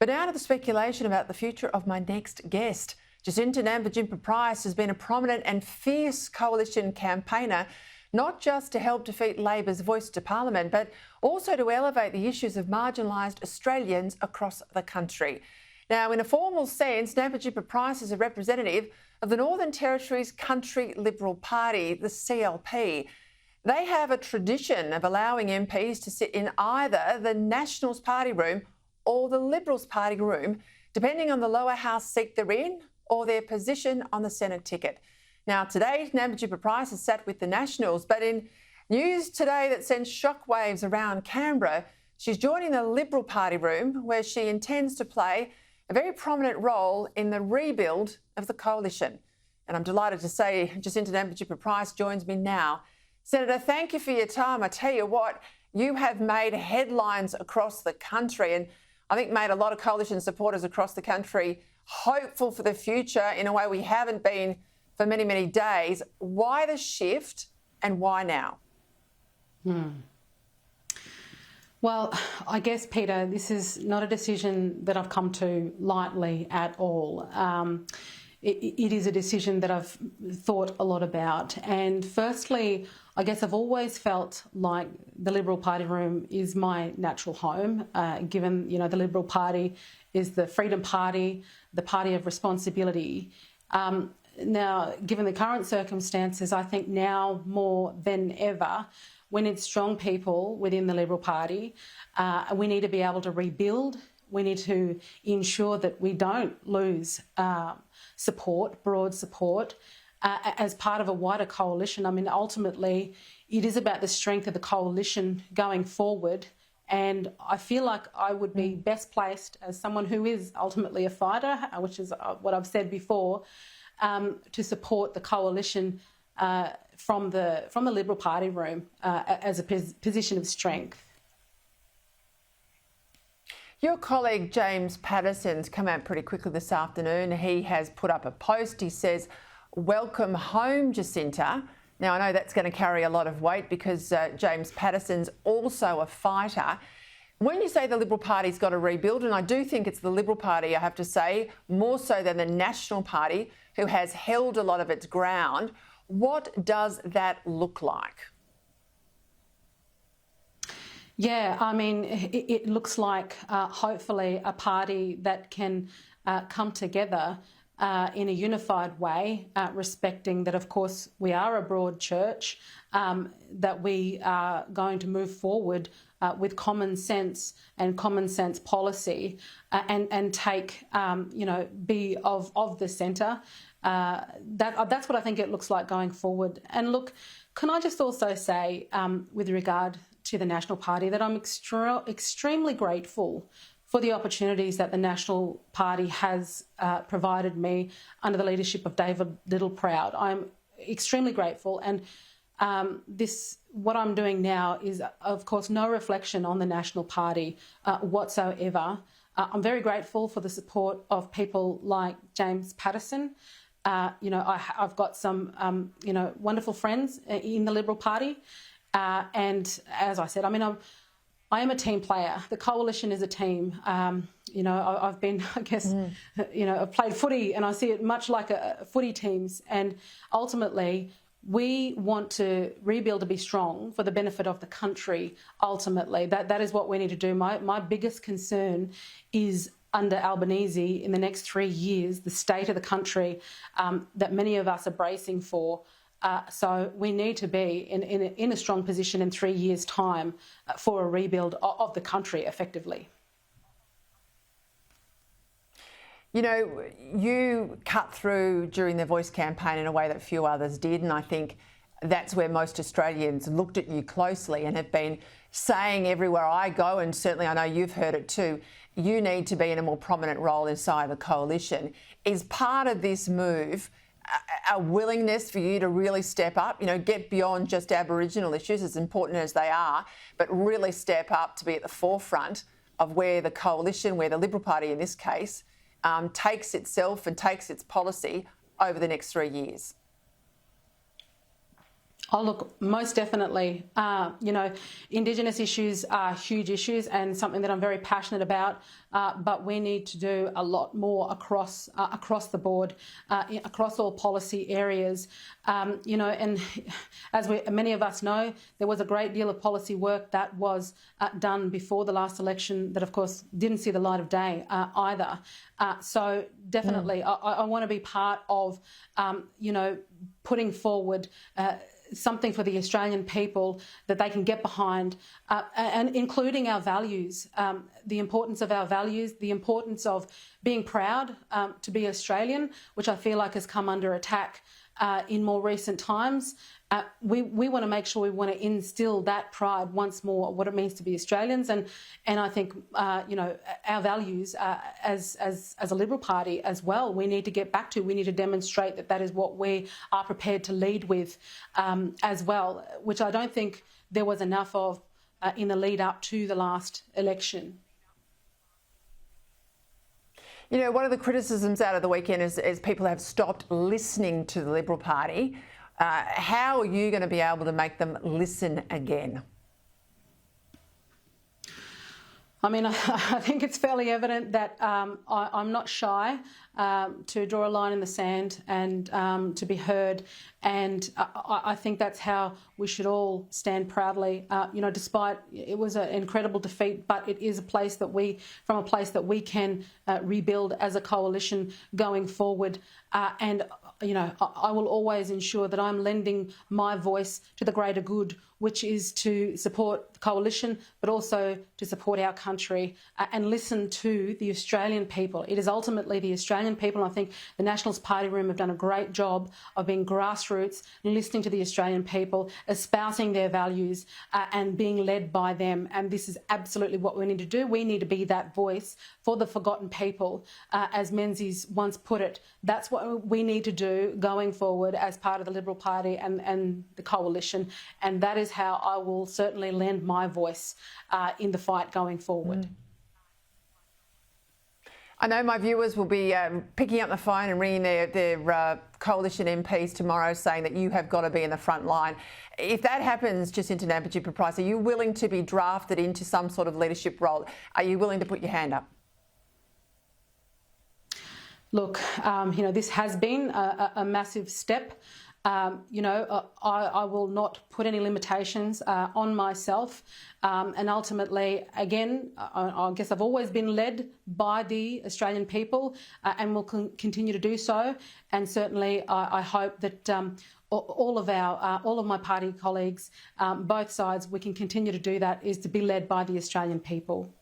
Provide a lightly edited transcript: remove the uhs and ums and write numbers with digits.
But now to the speculation about the future of my next guest. Jacinta Price has been a prominent and fierce coalition campaigner, not just to help defeat Labor's voice to Parliament, but also to elevate the issues of marginalised Australians across the country. Now, in a formal sense, Nampijinpa Price is a representative of the Northern Territory's Country Liberal Party, the CLP. They have a tradition of allowing MPs to sit in either the Nationals Party room or the Liberals Party room, depending on the lower house seat they're in or their position on the Senate ticket. Now, today, Nampijinpa Price has sat with the Nationals, but in news today that sends shockwaves around Canberra, she's joining the Liberal Party room, where she intends to play a very prominent role in the rebuild of the coalition. And I'm delighted to say Jacinta Price joins me now. Senator, thank you for your time. I tell you what, you have made headlines across the country and I think made a lot of coalition supporters across the country hopeful for the future in a way we haven't been for many, many days. Why the shift and why now? Well, I guess, Peter, this is not a decision that I've come to lightly at all. It is a decision that I've thought a lot about. And firstly, I guess I've always felt like the Liberal Party room is my natural home, given, the Liberal Party is the Freedom Party, the party of responsibility. Now, given the current circumstances, I think now more than ever, we need strong people within the Liberal Party. We need to be able to rebuild. We need to ensure that we don't lose support, broad support, as part of a wider coalition. I mean, ultimately, it is about the strength of the coalition going forward. And I feel like I would be best placed as someone who is ultimately a fighter, which is what I've said before, to support the coalition from the Liberal Party room as a position of strength. Your colleague James Patterson's come out pretty quickly this afternoon. He has put up a post. He says, "Welcome home, Jacinta." Now, I know that's going to carry a lot of weight because James Patterson's also a fighter. When you say the Liberal Party's got to rebuild, and I do think it's the Liberal Party, I have to say, more so than the National Party, who has held a lot of its ground, what does that look like? Yeah, I mean, it looks like hopefully a party that can come together in a unified way, respecting that, of course, we are a broad church, that we are going to move forward with common sense and common sense policy and take, be of the centre. That's what I think it looks like going forward. And look, can I just also say, with regard to the National Party, that I'm extremely grateful for the opportunities that the National Party has provided me under the leadership of David Littleproud. I'm extremely grateful, and what I'm doing now is, of course, no reflection on the National Party whatsoever. I'm very grateful for the support of people like James Patterson. I've got some, wonderful friends in the Liberal Party. And as I said, I mean, I am a team player. The coalition is a team. I've been, I guess, I've played footy and I see it much like a footy teams. And ultimately, we want to rebuild to be strong for the benefit of the country, ultimately. That is what we need to do. My biggest concern is under Albanese in the next 3 years, the state of the country that many of us are bracing for. So we need to be in a strong position in 3 years' time for a rebuild of the country effectively. You know, you cut through during the Voice campaign in a way that few others did, and I think that's where most Australians looked at you closely and have been saying everywhere I go, and certainly I know you've heard it too, you need to be in a more prominent role inside the coalition. Is part of this move a willingness for you to really step up, get beyond just Aboriginal issues, as important as they are, but really step up to be at the forefront of where the coalition, where the Liberal Party in this case, takes itself and takes its policy over the next 3 years? Oh, look, most definitely. Indigenous issues are huge issues and something that I'm very passionate about. But we need to do a lot more across the board, across all policy areas. And as many of us know, there was a great deal of policy work that was done before the last election that, of course, didn't see the light of day either. So definitely, I want to be part of, putting forward something for the Australian people that they can get behind, and including our values, the importance of our values, the importance of being proud to be Australian, which I feel like has come under attack in more recent times. We want to make sure we want to instill that pride once more, what it means to be Australians, and I think our values as a Liberal Party as well. We need to get back to. We need to demonstrate that is what we are prepared to lead with as well, which I don't think there was enough of in the lead up to the last election. One of the criticisms out of the weekend is people have stopped listening to the Liberal Party. How are you going to be able to make them listen again? I mean, I think it's fairly evident that I'm not shy to draw a line in the sand and to be heard. And I think that's how we should all stand proudly. Despite it was an incredible defeat, but it is a place that we can rebuild as a coalition going forward. And I will always ensure that I'm lending my voice to the greater good, which is to support the coalition, but also to support our country and listen to the Australian people. It is ultimately the Australian people. And I think the Nationals Party Room have done a great job of being grassroots, listening to the Australian people, espousing their values and being led by them. And this is absolutely what we need to do. We need to be that voice for the forgotten people, as Menzies once put it. That's what we need to do going forward as part of the Liberal Party and the coalition. And that is how I will certainly lend my voice in the fight going forward. I know my viewers will be picking up the phone and ringing their coalition MPs tomorrow saying that you have got to be in the front line. If that happens, Jacinta Price, are you willing to be drafted into some sort of leadership role? Are you willing to put your hand up? Look, this has been a massive step. I will not put any limitations on myself. And ultimately, again, I guess I've always been led by the Australian people and will continue to do so. And certainly, I hope that all of my party colleagues, both sides, we can continue to do that, is to be led by the Australian people.